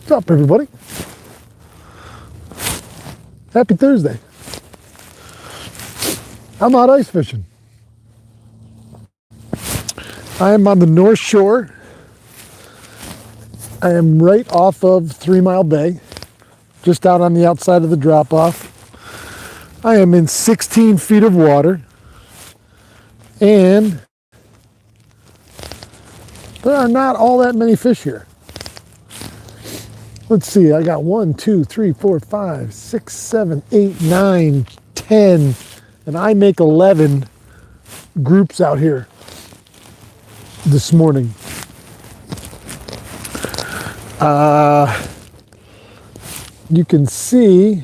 What's up, everybody? Happy Thursday. I'm out ice fishing. I am on the North Shore. I am right off of 3 Mile Bay, just out on the outside of the drop-off. I am in 16 feet of water, and there are not all that many fish here. Let's see, I got 1, 2, 3, 4, 5, 6, 7, 8, 9, 10, and I make 11 groups out here this morning. You can see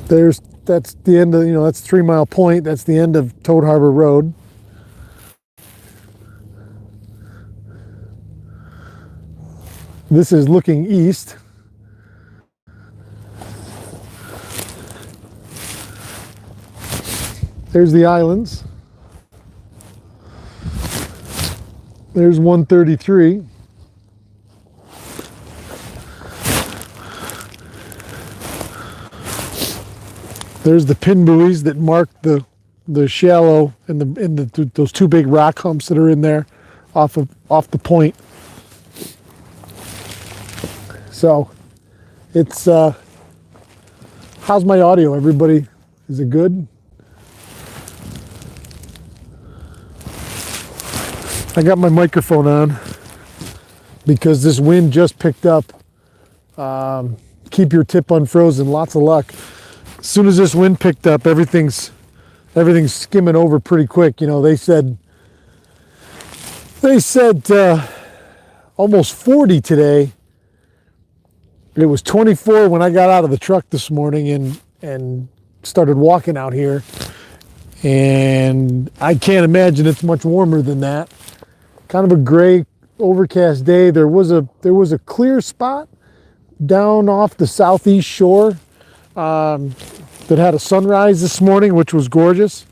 that's the end of, that's 3 Mile Point. That's the end of Toad Harbor Road. This is looking east. There's the islands. There's 133. There's the pin buoys that mark the shallow and those two big rock humps that are in there off the point. So it's how's my audio, everybody? Is it good? I got my microphone on because this wind just picked up. Keep your tip unfrozen. Lots of luck. As soon as this wind picked up, everything's skimming over pretty quick. They said almost 40 today. It was 24 when I got out of the truck this morning and started walking out here. And I can't imagine it's much warmer than that. Kind of a gray, overcast day. There was a clear spot down off the southeast shore that had a sunrise this morning, which was gorgeous.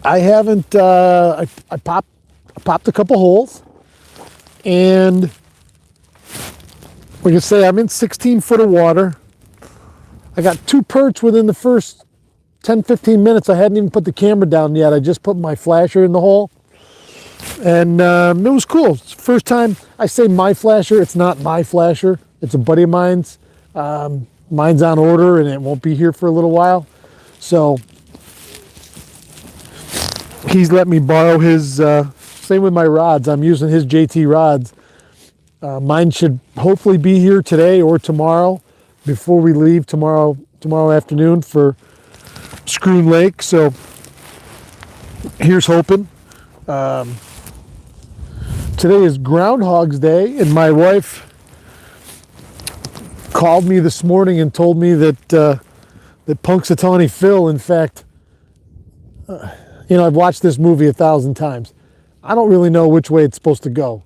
I haven't. I popped a couple holes, and like I say, I'm in 16 foot of water. I got 2 perch within the first 10-15 minutes. I hadn't even put the camera down yet. I just put my flasher in the hole. And it was cool. It's the first time I say my flasher. It's not my flasher. It's a buddy of mine's. Mine's on order and it won't be here for a little while. So he's let me borrow his, same with my rods. I'm using his JT rods. Mine should hopefully be here today or tomorrow before we leave tomorrow afternoon for Schroon Lake. So here's hoping. Today is Groundhog's Day, and my wife called me this morning and told me that Punxsutawney Phil, in fact, I've watched this movie 1,000 times. I don't really know which way it's supposed to go.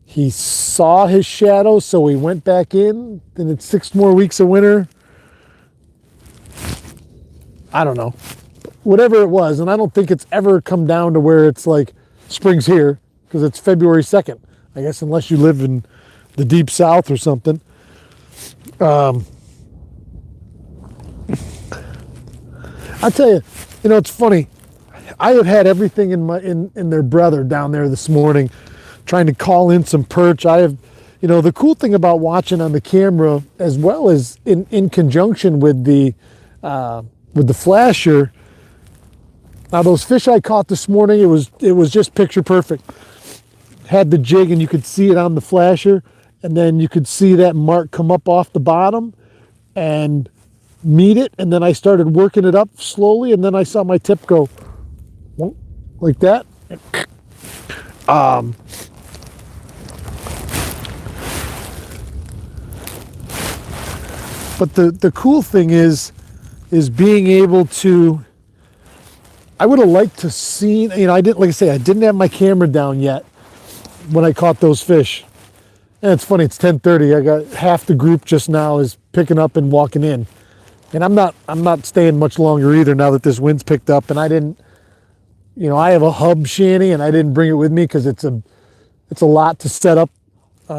He saw his shadow, so he went back in. Then it's 6 more weeks of winter. I don't know. Whatever it was, and I don't think it's ever come down to where it's like spring's here, because it's February 2nd, I guess, unless you live in the deep south or something. I tell you, it's funny. I have had everything in their brother down there this morning, trying to call in some perch. I have, the cool thing about watching on the camera, as well as in conjunction with the flasher. Now those fish I caught this morning, it was just picture perfect. Had the jig and you could see it on the flasher, and then you could see that mark come up off the bottom and meet it, and then I started working it up slowly, and then I saw my tip go like that. But the cool thing is being able to, I would have liked to see, I didn't have my camera down yet when I caught those fish. And it's funny, it's 10:30. I got half the group just now is picking up and walking in. And I'm not staying much longer either now that this wind's picked up, and I didn't You know, I have a hub shanty and I didn't bring it with me because it's a lot to set up. You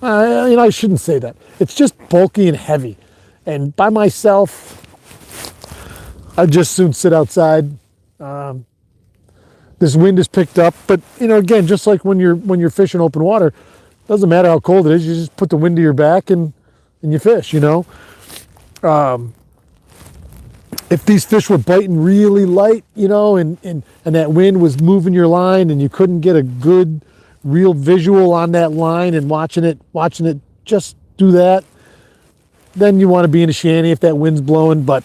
know, I shouldn't say that. It's just bulky and heavy. And by myself, I'd just soon sit outside. This wind is picked up, but you know, again, just like when you're fishing open water, doesn't matter how cold it is. You just put the wind to your back and you fish. You know, if these fish were biting really light, you know, and that wind was moving your line, and you couldn't get a good, real visual on that line, and watching it just do that, then you want to be in a shanty if that wind's blowing. But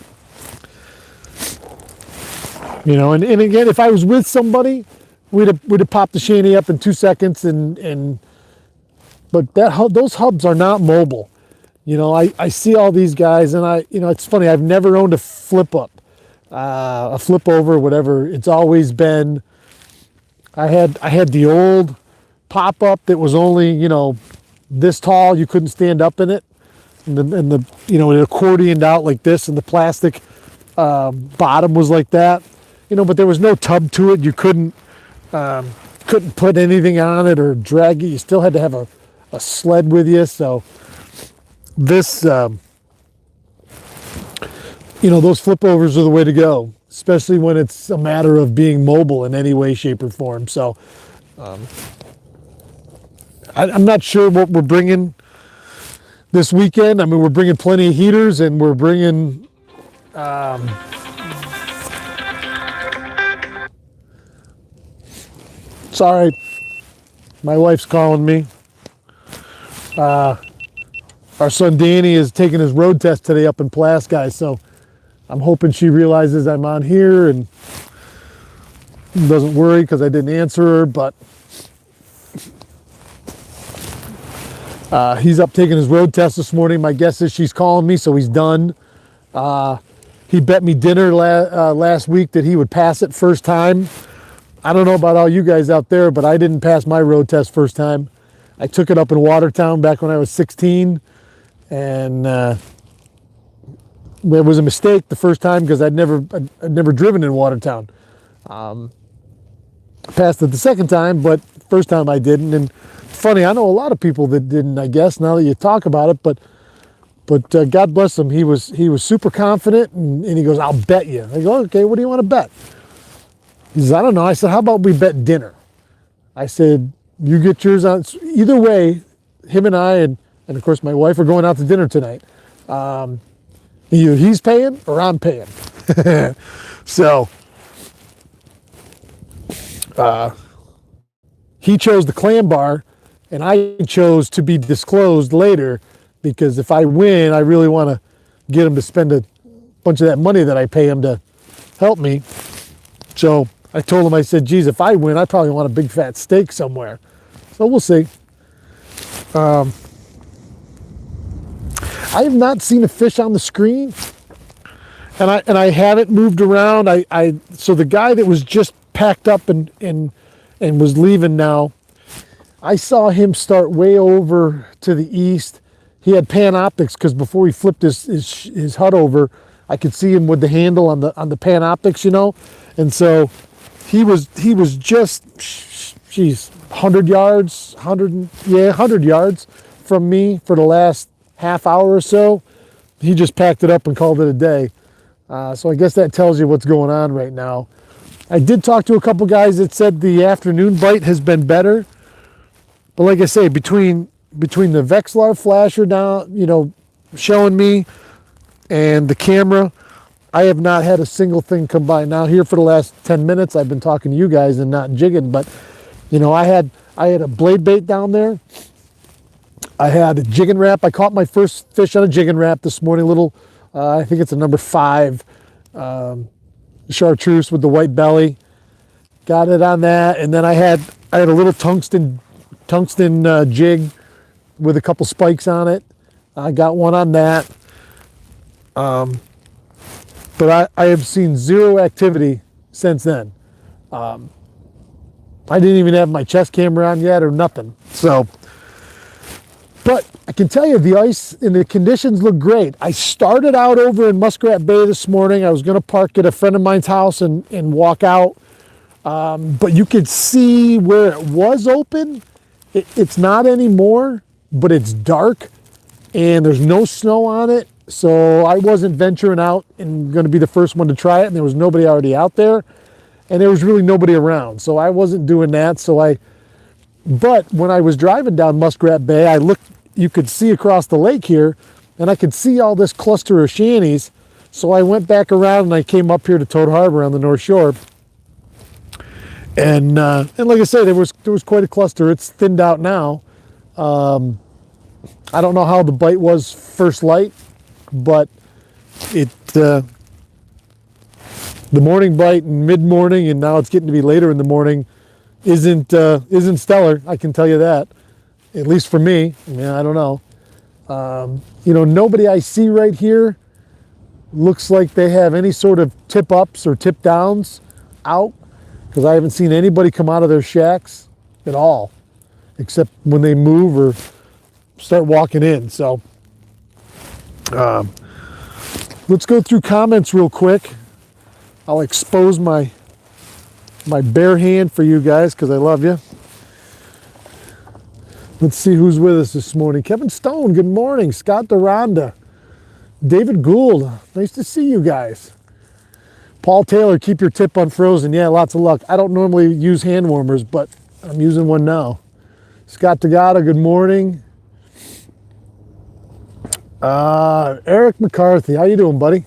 you know, and again, if I was with somebody, we'd have popped the shanty up in 2 seconds, but those hubs are not mobile. You know, I see all these guys, and you know, it's funny. I've never owned a flip up, a flip over, whatever. It's always been. I had the old pop up that was only, you know, this tall. You couldn't stand up in it, and the you know, it accordioned out like this, and the plastic bottom was like that. You know, but there was no tub to it. You couldn't put anything on it or drag it. You still had to have a sled with you. So this, you know, those flip overs are the way to go, especially when it's a matter of being mobile in any way, shape, or form. So I'm not sure what we're bringing this weekend. I mean, we're bringing plenty of heaters, and we're bringing sorry, my wife's calling me. Our son Danny is taking his road test today up in Plask, guys, so I'm hoping she realizes I'm on here and doesn't worry because I didn't answer her. But he's up taking his road test this morning. My guess is she's calling me, so he's done. He bet me dinner last week that he would pass it first time. I don't know about all you guys out there, but I didn't pass my road test first time. I took it up in Watertown back when I was 16, and it was a mistake the first time because I'd never driven in Watertown. I passed it the second time, but first time I didn't. And funny, I know a lot of people that didn't, I guess, now that you talk about it, but God bless him. He was super confident, and he goes, "I'll bet you." I go, "Okay, what do you want to bet?" He says, "I don't know." I said, "How about we bet dinner?" I said, "You get yours on." Either way, him and I, and of course my wife, are going out to dinner tonight. Either he's paying or I'm paying. So he chose the clam bar, and I chose to be disclosed later, because if I win, I really want to get him to spend a bunch of that money that I pay him to help me. So I told him, I said, "Geez, if I win, I probably want a big fat steak somewhere." So we'll see. I have not seen a fish on the screen, and I haven't moved around. So the guy that was just packed up and was leaving now, I saw him start way over to the east. He had pan optics, because before he flipped his hut over, I could see him with the handle on the pan optics, you know, and so he was just, geez, 100 yards, 100 yards from me for the last half hour or so. He just packed it up and called it a day. So I guess that tells you what's going on right now. I did talk to a couple guys that said the afternoon bite has been better. But like I say, between the Vexilar flasher down, you know, showing me, and the camera, I have not had a single thing come by. Now here for the last 10 minutes, I've been talking to you guys and not jigging, but you know, I had a blade bait down there. I had a jigging wrap. I caught my first fish on a jigging wrap this morning, little, I think it's a number 5 chartreuse with the white belly. Got it on that, and then I had a little tungsten jig with a couple spikes on it. I got one on that. But I have seen zero activity since then. I didn't even have my chest camera on yet or nothing. So But I can tell you the ice and the conditions look great. I started out over in Muskrat Bay this morning. I was going to park at a friend of mine's house and walk out. But you could see where it was open. It's not anymore, but it's dark and there's no snow on it. So I wasn't venturing out and going to be the first one to try it. And there was nobody already out there. And there was really nobody around. So I wasn't doing that. But when I was driving down Muskrat Bay, I looked, you could see across the lake here, and I could see all this cluster of shanties. So I went back around and I came up here to Toad Harbor on the North Shore. And like I said, there was quite a cluster. It's thinned out now. I don't know how the bite was first light, but the morning bite and mid-morning, and now it's getting to be later in the morning, isn't stellar. I can tell you that, at least for me. I mean, I don't know. Nobody I see right here looks like they have any sort of tip ups or tip downs out, because I haven't seen anybody come out of their shacks at all, except when they move or start walking in. So let's go through comments real quick. I'll expose my bare hand for you guys because I love you. Let's see who's with us this morning. Kevin Stone, good morning. Scott Duranda. David Gould, nice to see you guys. Paul Taylor, keep your tip unfrozen. Yeah, lots of luck. I don't normally use hand warmers, but I'm using one now. Scott Tagata, good morning. Eric McCarthy, how you doing, buddy?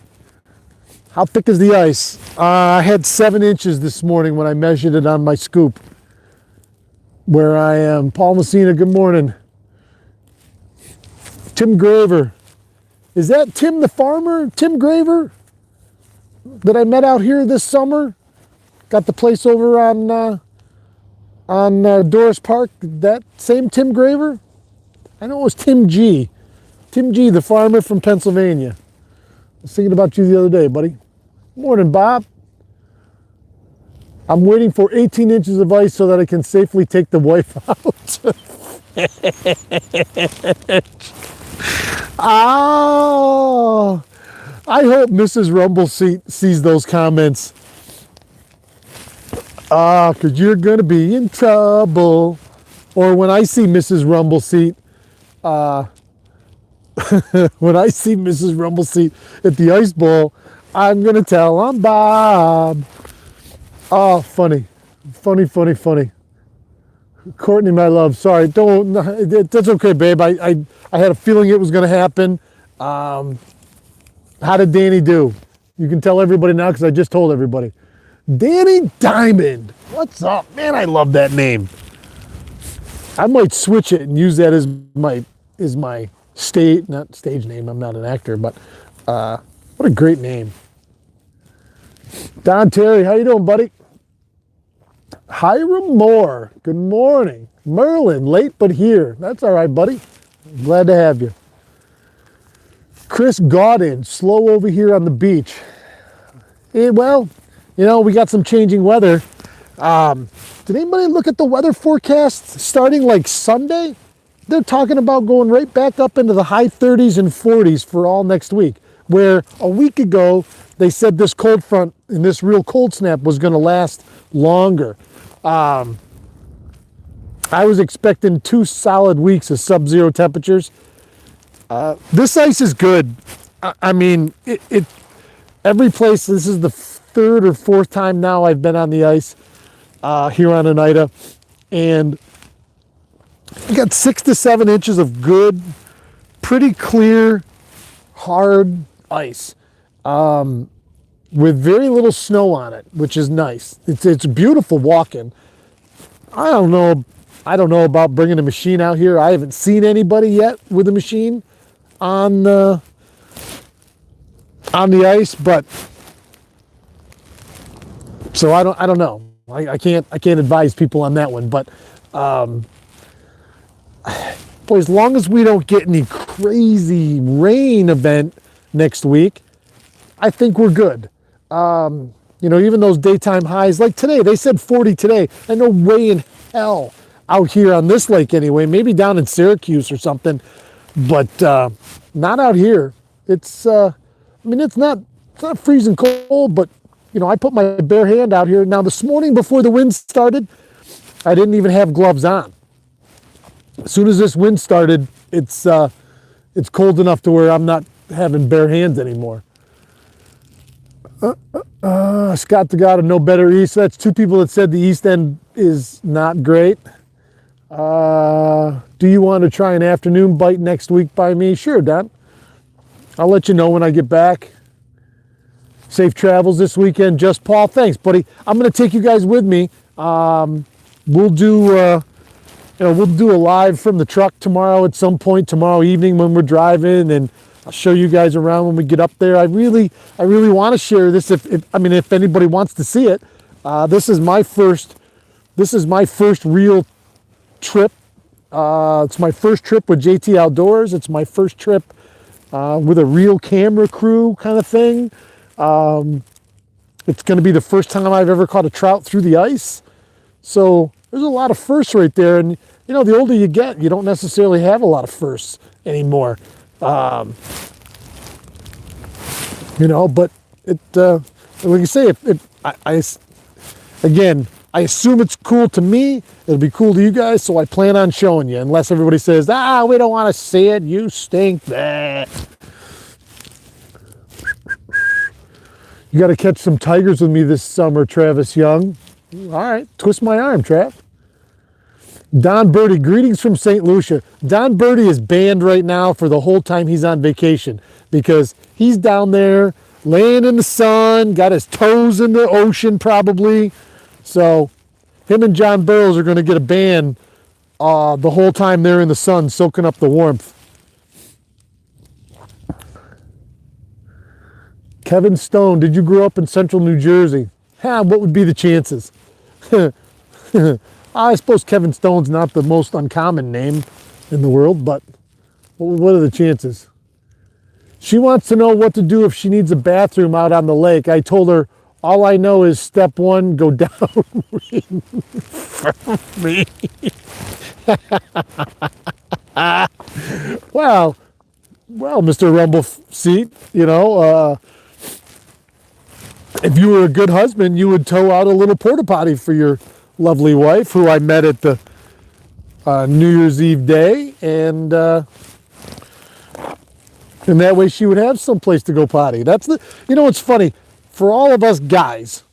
How thick is the ice? I had 7 inches this morning when I measured it on my scoop where I am. Paul Messina, good morning. Tim Graver. Is that Tim the farmer? Tim Graver? That I met out here this summer? Got the place over on Doris Park. That same Tim Graver? I know it was Tim G. Tim G, the farmer from Pennsylvania. I was thinking about you the other day, buddy. Morning, Bob. I'm waiting for 18 inches of ice so that I can safely take the wife out. Oh, I hope Mrs. Rumbleseat sees those comments. Because you're going to be in trouble. Or when I see Mrs. Rumbleseat, when I see Mrs. Rumbleseat at the ice bowl, I'm going to tell I'm Bob. Oh, funny. Funny. Courtney, my love, sorry. That's okay, babe. I had a feeling it was going to happen. How did Danny do? You can tell everybody now because I just told everybody. Danny Diamond. What's up? Man, I love that name. I might switch it and use that as my not stage name. I'm not an actor, but what a great name. Don Terry, how you doing, buddy? Hiram Moore, good morning. Merlin, late but here. That's all right, buddy. Glad to have you. Chris Gaudin, slow over here on the beach. Well, we got some changing weather. Did anybody look at the weather forecast starting like Sunday? They're talking about going right back up into the high 30s and 40s for all next week, where a week ago they said this cold front and this real cold snap was going to last longer. I was expecting 2 solid weeks of sub-zero temperatures. This ice is good. I mean, every place, this is the 3rd or 4th time now I've been on the ice here on Oneida, and you got 6 to 7 inches of good, pretty clear, hard ice with very little snow on it, which is nice. It's beautiful walking. I don't know about bringing a machine out here. I haven't seen anybody yet with a machine on the ice, but so I don't know. I can't advise people on that one, but boy, as long as we don't get any crazy rain event next week, I think we're good. Even those daytime highs, like today, they said 40 today. And no way in hell out here on this lake anyway. Maybe down in Syracuse or something, but not out here. It's I mean, it's not freezing cold, but you know, I put my bare hand out here. Now this morning before the wind started, I didn't even have gloves on. As soon as this wind started, it's cold enough to where I'm not having bare hands anymore. Scott the God of No Better East. That's two people that said the East End is not great. Do you want to try an afternoon bite next week by me? Sure, Don. I'll let you know when I get back. Safe travels this weekend. Just Paul. Thanks, buddy. I'm going to take you guys with me. We'll do we'll do a live from the truck tomorrow at some point tomorrow evening when we're driving, and I'll show you guys around when we get up there. I really want to share this. If anybody wants to see it, this is my first real trip. It's my first trip with JT Outdoors. It's my first trip with a real camera crew kind of thing. It's going to be the first time I've ever caught a trout through the ice. So there's a lot of firsts right there. And, you know, the older you get, you don't necessarily have a lot of firsts anymore. You know, but it, like you say, again, I assume it's cool to me. It'll be cool to you guys, so I plan on showing you. Unless everybody says, we don't want to see it. You stink. Bah. You got to catch some tigers with me this summer, Travis Young. All right, twist my arm, Trav. Don Birdie, greetings from St. Lucia. Don Birdie is banned right now for the whole time he's on vacation because he's down there laying in the sun, got his toes in the ocean probably. So him and John Burroughs are going to get a ban the whole time they're in the sun soaking up the warmth. Kevin Stone, did you grow up in central New Jersey? What would be the chances? I suppose Kevin Stone's not the most uncommon name in the world, but what are the chances? She wants to know what to do if she needs a bathroom out on the lake. I told her, all I know is step one, go down from me. Well, Mr. Rumble Seat, you know, if you were a good husband, you would tow out a little porta potty for your lovely wife, who I met at the New Year's Eve day, and that way she would have some place to go potty. You know, it's funny for all of us guys.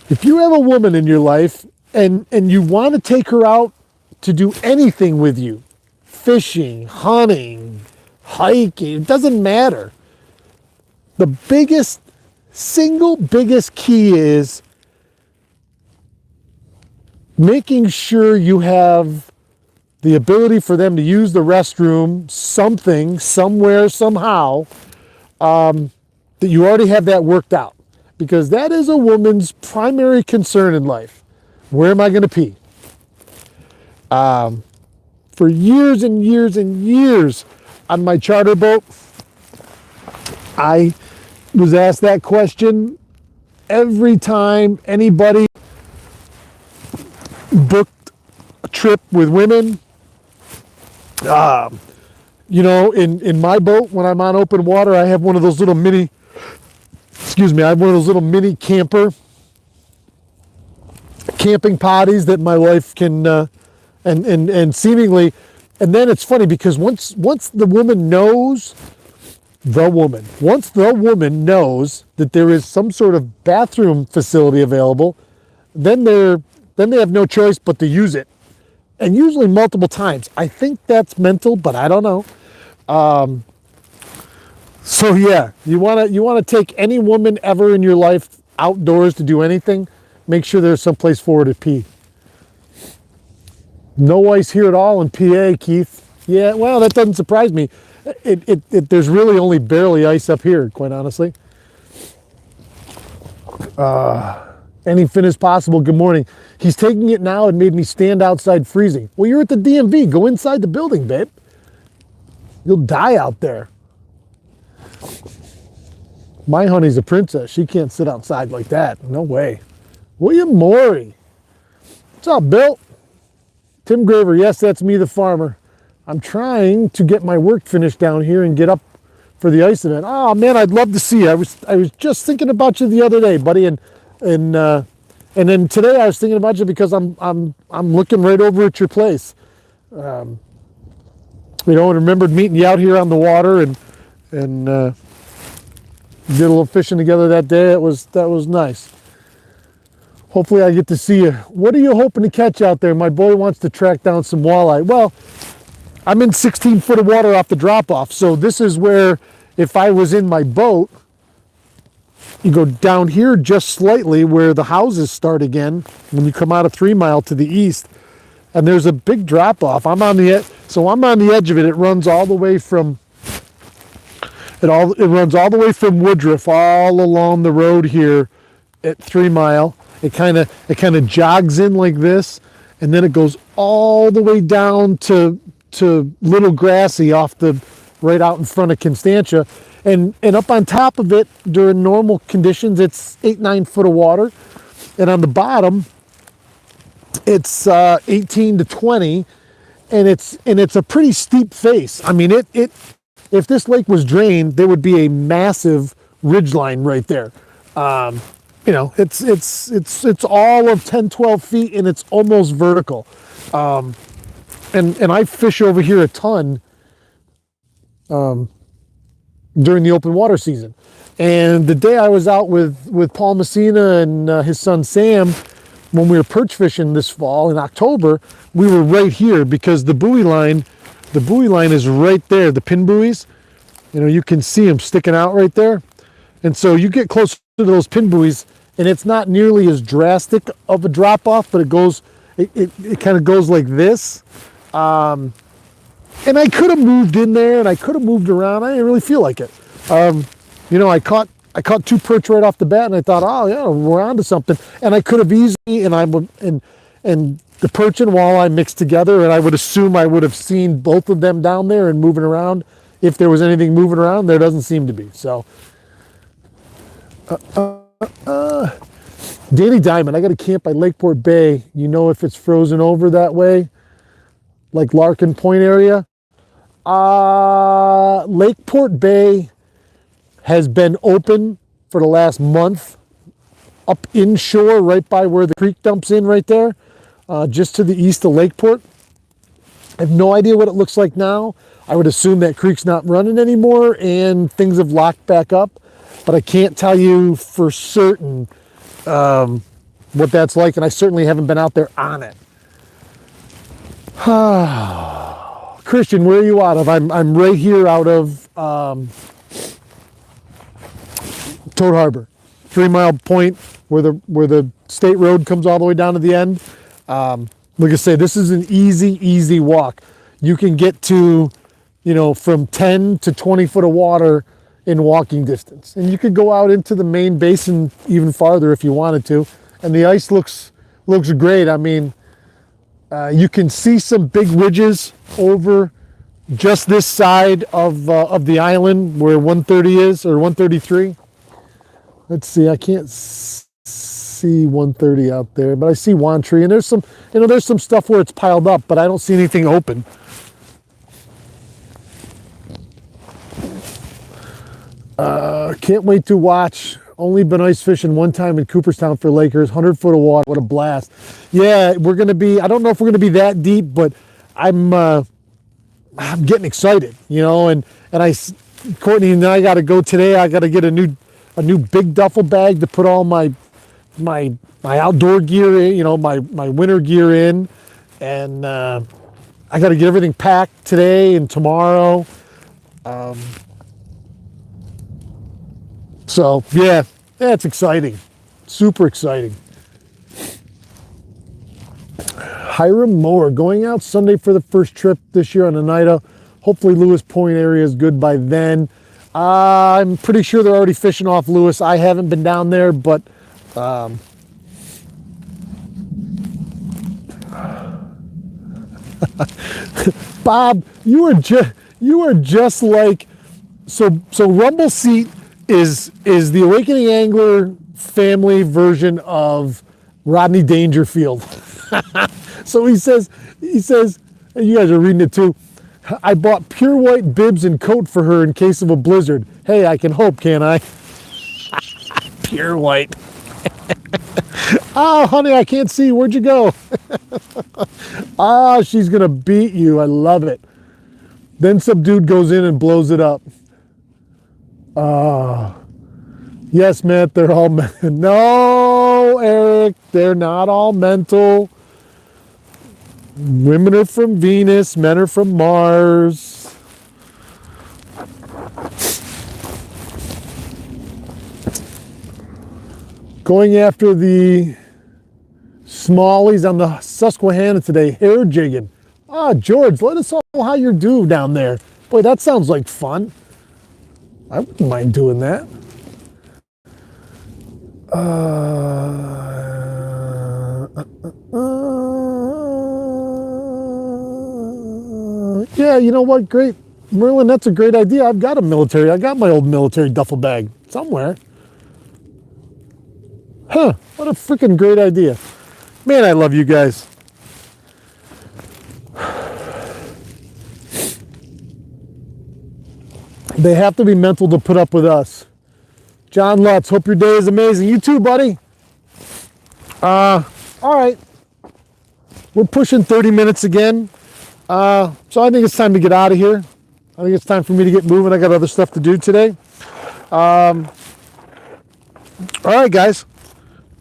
If you have a woman in your life and you want to take her out to do anything with you, fishing, hunting, hiking, it doesn't matter. The single biggest key is making sure you have the ability for them to use the restroom, something, somewhere, somehow, that you already have that worked out. Because that is a woman's primary concern in life. Where am I going to pee? For years and years and years on my charter boat, I was asked that question every time anybody booked a trip with women. You know, in my boat, when I'm on open water, I have one of those little mini, camping potties that my wife can, and seemingly, and then it's funny because once the woman knows that there is some sort of bathroom facility available, then they have no choice but to use it, and usually multiple times. I think that's mental, but I don't know. So yeah, you want to take any woman ever in your life outdoors to do anything, make sure there's some place for her to pee. No ice here at all in PA, Keith. Yeah, well, that doesn't surprise me. There's really only barely ice up here, quite honestly. Any finish possible, good morning. He's taking it now and made me stand outside freezing. Well, you're at the DMV. Go inside the building, babe. You'll die out there. My honey's a princess. She can't sit outside like that. No way. William Morey. What's up, Bill? Tim Graver, yes, that's me, the farmer. I'm trying to get my work finished down here and get up for the ice event. Oh man, I'd love to see you. I was just thinking about you the other day, buddy, and then today I was thinking about you because I'm looking right over at your place. You know, and remembered meeting you out here on the water and did a little fishing together that day. That was nice. Hopefully I get to see you. What are you hoping to catch out there? My boy wants to track down some walleye. Well, I'm in 16 foot of water off the drop off. So this is where, if I was in my boat, you go down here just slightly where the houses start again when you come out of 3 Mile to the east, and there's a big drop off. I'm on the edge of it. It runs all the way from Woodruff all along the road here at 3 Mile. It kind of jogs in like this, and then it goes all the way down to Little Grassy off the right out in front of Constantia, and up on top of it during normal conditions it's 8-9 foot of water, and on the bottom it's 18 to 20, and it's a pretty steep face. I mean, it if this lake was drained, there would be a massive ridge line right there. You know, it's all of 10-12 feet, and it's almost vertical. And I fish over here a ton during the open water season. And the day I was out with Paul Messina and his son Sam, when we were perch fishing this fall in October, we were right here because the buoy line is right there. The pin buoys, you know, you can see them sticking out right there. And so you get close to those pin buoys, and it's not nearly as drastic of a drop off, but it kind of goes like this. And I could have moved in there, and I could have moved around. I didn't really feel like it. You know, I caught 2 perch right off the bat, and I thought, oh yeah, we're onto something. And I could have easily, and the perch and walleye mixed together, and I would assume I would have seen both of them down there and moving around. If there was anything moving around, there doesn't seem to be. So, Danny Diamond, I got to camp by Lakeport Bay. You know if it's frozen over that way, like Larkin Point area? Lakeport Bay has been open for the last month up inshore right by where the creek dumps in right there, just to the east of Lakeport. I have no idea what it looks like now. I would assume that creek's not running anymore and things have locked back up, but I can't tell you for certain what that's like, and I certainly haven't been out there on it. Christian, where are you out of? I'm right here out of Toad Harbor, 3 Mile Point, where the state road comes all the way down to the end. Like I say, this is an easy walk. You can get to, you know, from 10 to 20 foot of water in walking distance, and you could go out into the main basin even farther if you wanted to. And the ice looks great. I mean, you can see some big ridges over just this side of the island where 130 is, or 133. Let's see, I can't see 130 out there, but I see Wantree, and there's some stuff where it's piled up, but I don't see anything open. Can't wait to watch. Only been ice fishing one time in Cooperstown for Lakers, 100 foot of water. What a blast. Yeah, we're going to be, I don't know if we're going to be that deep, but I'm getting excited, you know, and Courtney and I got to go today. I got to get a new big duffel bag to put all my outdoor gear in, you know, my winter gear in, and I got to get everything packed today and tomorrow. So yeah, it's exciting, super exciting. Hiram Moore going out Sunday for the first trip this year on Oneida. Hopefully Lewis Point area is good by then. I'm pretty sure they're already fishing off Lewis. I haven't been down there, but Bob, you are just like, so Rumble Seat is the Awakening Angler family version of Rodney Dangerfield. So he says He says, and you guys are reading it too. I bought pure white bibs and coat for her in case of a blizzard. Hey, I can hope, can't I? Pure white. Oh, honey, I can't see. Where'd you go? Ah, she's going to beat you. I love it. Then some dude goes in and blows it up. Yes, Matt, they're all... No, Eric, they're not all mental. Women are from Venus, men are from Mars. Going after the smallies on the Susquehanna today, hair jigging. Ah, George, let us know how you're doing down there. Boy, that sounds like fun. I wouldn't mind doing that. Yeah, you know what? Great. Merlin, that's a great idea. I got my old military duffel bag somewhere. Huh, what a freaking great idea. Man, I love you guys. They have to be mental to put up with us. John Lutz, hope your day is amazing. You too, buddy. All right. We're pushing 30 minutes again. So I think it's time to get out of here. I think it's time for me to get moving. I got other stuff to do today. All right, guys.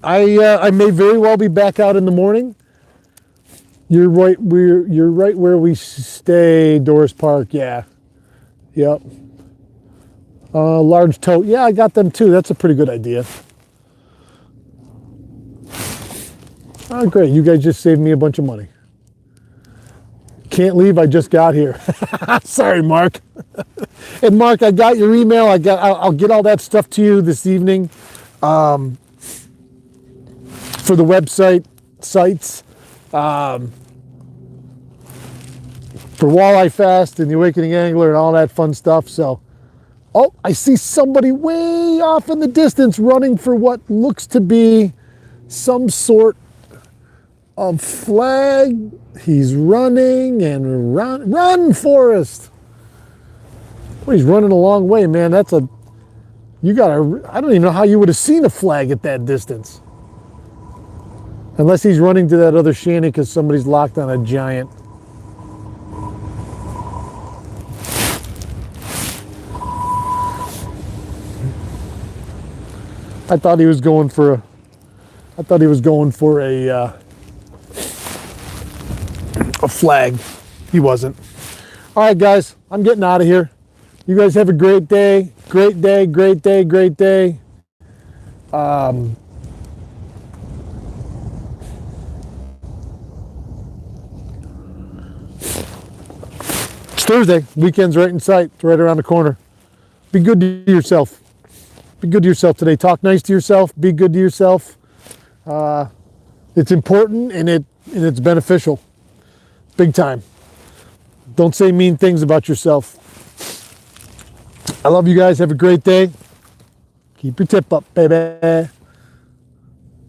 I may very well be back out in the morning. You're right. You're right where we stay, Doris Park. Yeah. Yep. Large tote. Yeah, I got them too. That's a pretty good idea. Oh, great. You guys just saved me a bunch of money. Can't leave. I just got here. Sorry, Mark. And Mark, I got your email. I'll get all that stuff to you this evening. For the website sites. For Walleye Fest and the Awakening Angler and all that fun stuff. So, oh, I see somebody way off in the distance running for what looks to be some sort of flag. He's running and run, Forrest. Well, he's running a long way, man. I don't even know how you would have seen a flag at that distance. Unless he's running to that other shanty because somebody's locked on a giant. I thought he was going for a flag. He wasn't. All right, guys, I'm getting out of here. You guys have a great day. Great day, great day, great day. It's Thursday. Weekend's right in sight. It's right around the corner. Be good to yourself. Be good to yourself today. Talk nice to yourself. Be good to yourself. It's important and it's beneficial. Big time. Don't say mean things about yourself. I love you guys. Have a great day. Keep your tip up, baby.